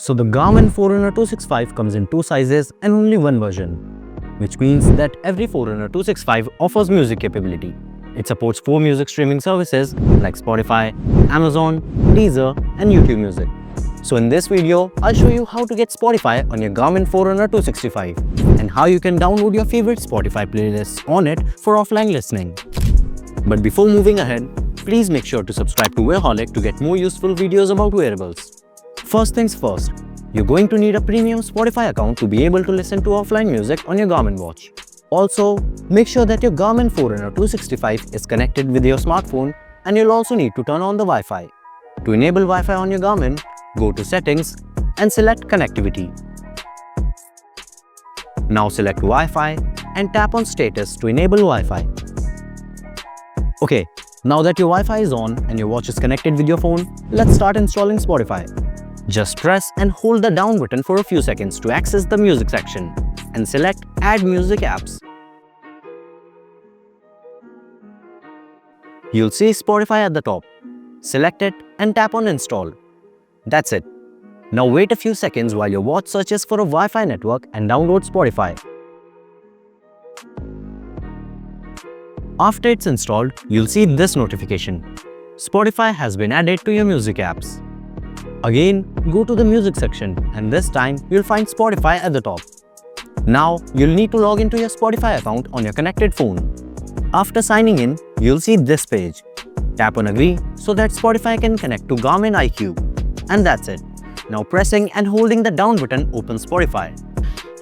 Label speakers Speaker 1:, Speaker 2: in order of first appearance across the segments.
Speaker 1: So the Garmin Forerunner 265 comes in two sizes and only one version, which means that every Forerunner 265 offers music capability. It supports 4 music streaming services like Spotify, Amazon, Deezer and YouTube Music. So in this video, I'll show you how to get Spotify on your Garmin Forerunner 265 and how you can download your favorite Spotify playlists on it for offline listening. But before moving ahead, please make sure to subscribe to Wearholic to get more useful videos about wearables. First things first, you're going to need a premium Spotify account to be able to listen to offline music on your Garmin watch. Also, make sure that your Garmin Forerunner 265 is connected with your smartphone, and you'll also need to turn on the Wi-Fi. To enable Wi-Fi on your Garmin, go to Settings and select Connectivity. Now select Wi-Fi and tap on Status to enable Wi-Fi. Okay, now that your Wi-Fi is on and your watch is connected with your phone, let's start installing Spotify. Just press and hold the down button for a few seconds to access the music section and select Add Music Apps. You'll see Spotify at the top. Select it and tap on Install. That's it. Now wait a few seconds while your watch searches for a Wi-Fi network and downloads Spotify. After it's installed, you'll see this notification. Spotify has been added to your music apps. Again, go to the music section and this time you'll find Spotify at the top. Now, you'll need to log into your Spotify account on your connected phone. After signing in, you'll see this page. Tap on Agree so that Spotify can connect to Garmin iQ. And that's it. Now pressing and holding the down button opens Spotify.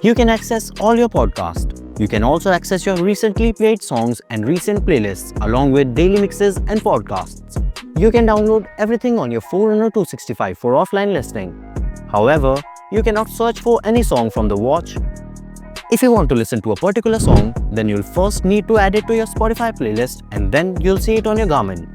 Speaker 1: You can access all your podcasts. You can also access your recently played songs and recent playlists along with daily mixes and podcasts. You can download everything on your Forerunner 265 for offline listening. However, you cannot search for any song from the watch. If you want to listen to a particular song, then you'll first need to add it to your Spotify playlist and then you'll see it on your Garmin.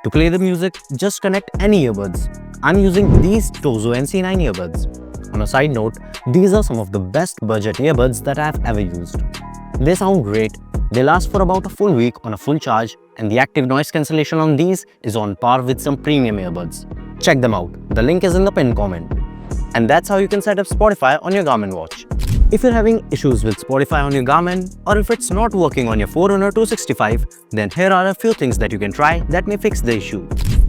Speaker 1: To play the music, just connect any earbuds. I'm using these Tozo NC9 earbuds. On a side note, these are some of the best budget earbuds that I've ever used. They sound great, they last for about a full week on a full charge, and the active noise cancellation on these is on par with some premium earbuds. Check them out, the link is in the pinned comment. And that's how you can set up Spotify on your Garmin watch. If you're having issues with Spotify on your Garmin, or if it's not working on your Forerunner 265, then here are a few things that you can try that may fix the issue.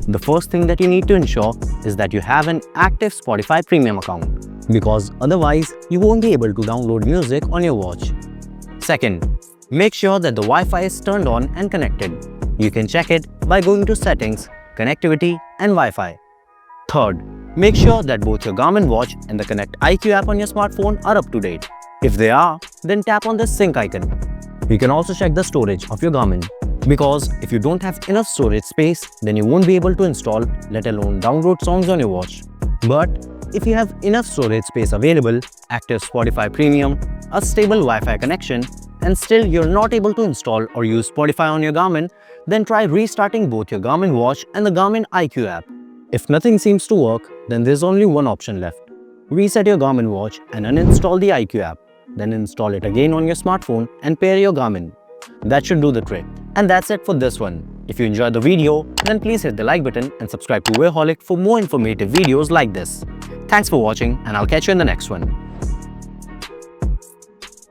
Speaker 1: The first thing that you need to ensure is that you have an active Spotify premium account, because otherwise you won't be able to download music on your watch. Second, make sure that the Wi-Fi is turned on and connected. You can check it by going to Settings, Connectivity and Wi-Fi. Third, make sure that both your Garmin watch and the Connect IQ app on your smartphone are up to date. If they are, then tap on the sync icon. You can also check the storage of your Garmin, because if you don't have enough storage space, then you won't be able to install, let alone download songs on your watch. But if you have enough storage space available, active Spotify Premium, a stable Wi-Fi connection, and still you're not able to install or use Spotify on your Garmin, then try restarting both your Garmin watch and the Garmin IQ app. If nothing seems to work, then there's only one option left. Reset your Garmin watch and uninstall the IQ app. Then install it again on your smartphone and pair your Garmin. That should do the trick. And that's it for this one. If you enjoyed the video, then please hit the like button and subscribe to Wearholic for more informative videos like this. Thanks for watching and I'll catch you in the next one.